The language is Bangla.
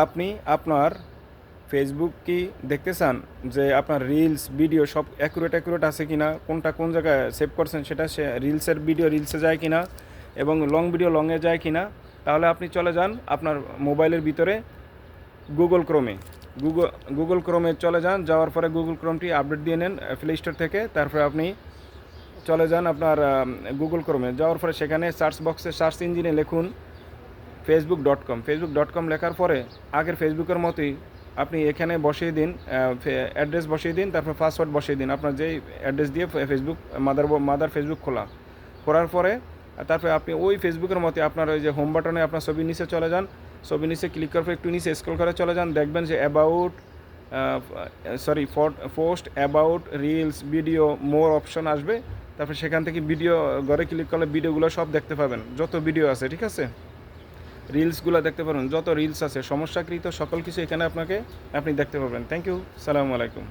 আপনি আপনার ফেসবুক কি দেখতে চান যে আপনার রিলস ভিডিও সব অ্যাকুরেট আছে কিনা, কোনটা কোন জায়গায় সেভ করছেন সেটা সে রিলসের ভিডিও রিলসে যায় কিনা এবং লং ভিডিও লংয়ে যায় কিনা, তাহলে আপনি চলে যান আপনার মোবাইলের ভিতরে গুগল ক্রোমে। গুগল ক্রোমে চলে যান, যাওয়ার পরে গুগল ক্রোমটি আপডেট দিয়ে নেন প্লে স্টোর থেকে। তারপরে আপনি চলে যান আপনার গুগল ক্রোমে, যাওয়ার পরে সেখানে সার্চ বক্সে সার্চ ইঞ্জিনে লিখুন facebook.com লেখার পরে আগের ফেসবুকের মতোই আপনি এখানে বসিয়ে দিন অ্যাড্রেস বসিয়ে দিন, তারপর পাসওয়ার্ড বসিয়ে দিন আপনার যেই অ্যাড্রেস দিয়ে ফেসবুক মাদার ফেসবুক করার পরে তারপরে আপনি ওই ফেসবুকের মতো আপনার ওই যে হোম বাটনে আপনার ছবির নিচে চলে যান। ছবির নিচে ক্লিক করার পর একটু নিচে স্ক্রল করে চলে যান, দেখবেন যে post about reels video more option আসবে। তারপর সেখান থেকে ভিডিও ঘরে ক্লিক করলে ভিডিওগুলো সব দেখতে পাবেন, যত ভিডিও আছে, ঠিক আছে, রিলসগুলো দেখতে পারবেন, যত রিলস আছে সমস্যাকৃত সকল কিছু এখানে আপনি দেখতে পাবেন। থ্যাংক ইউ, সালামু আলাইকুম।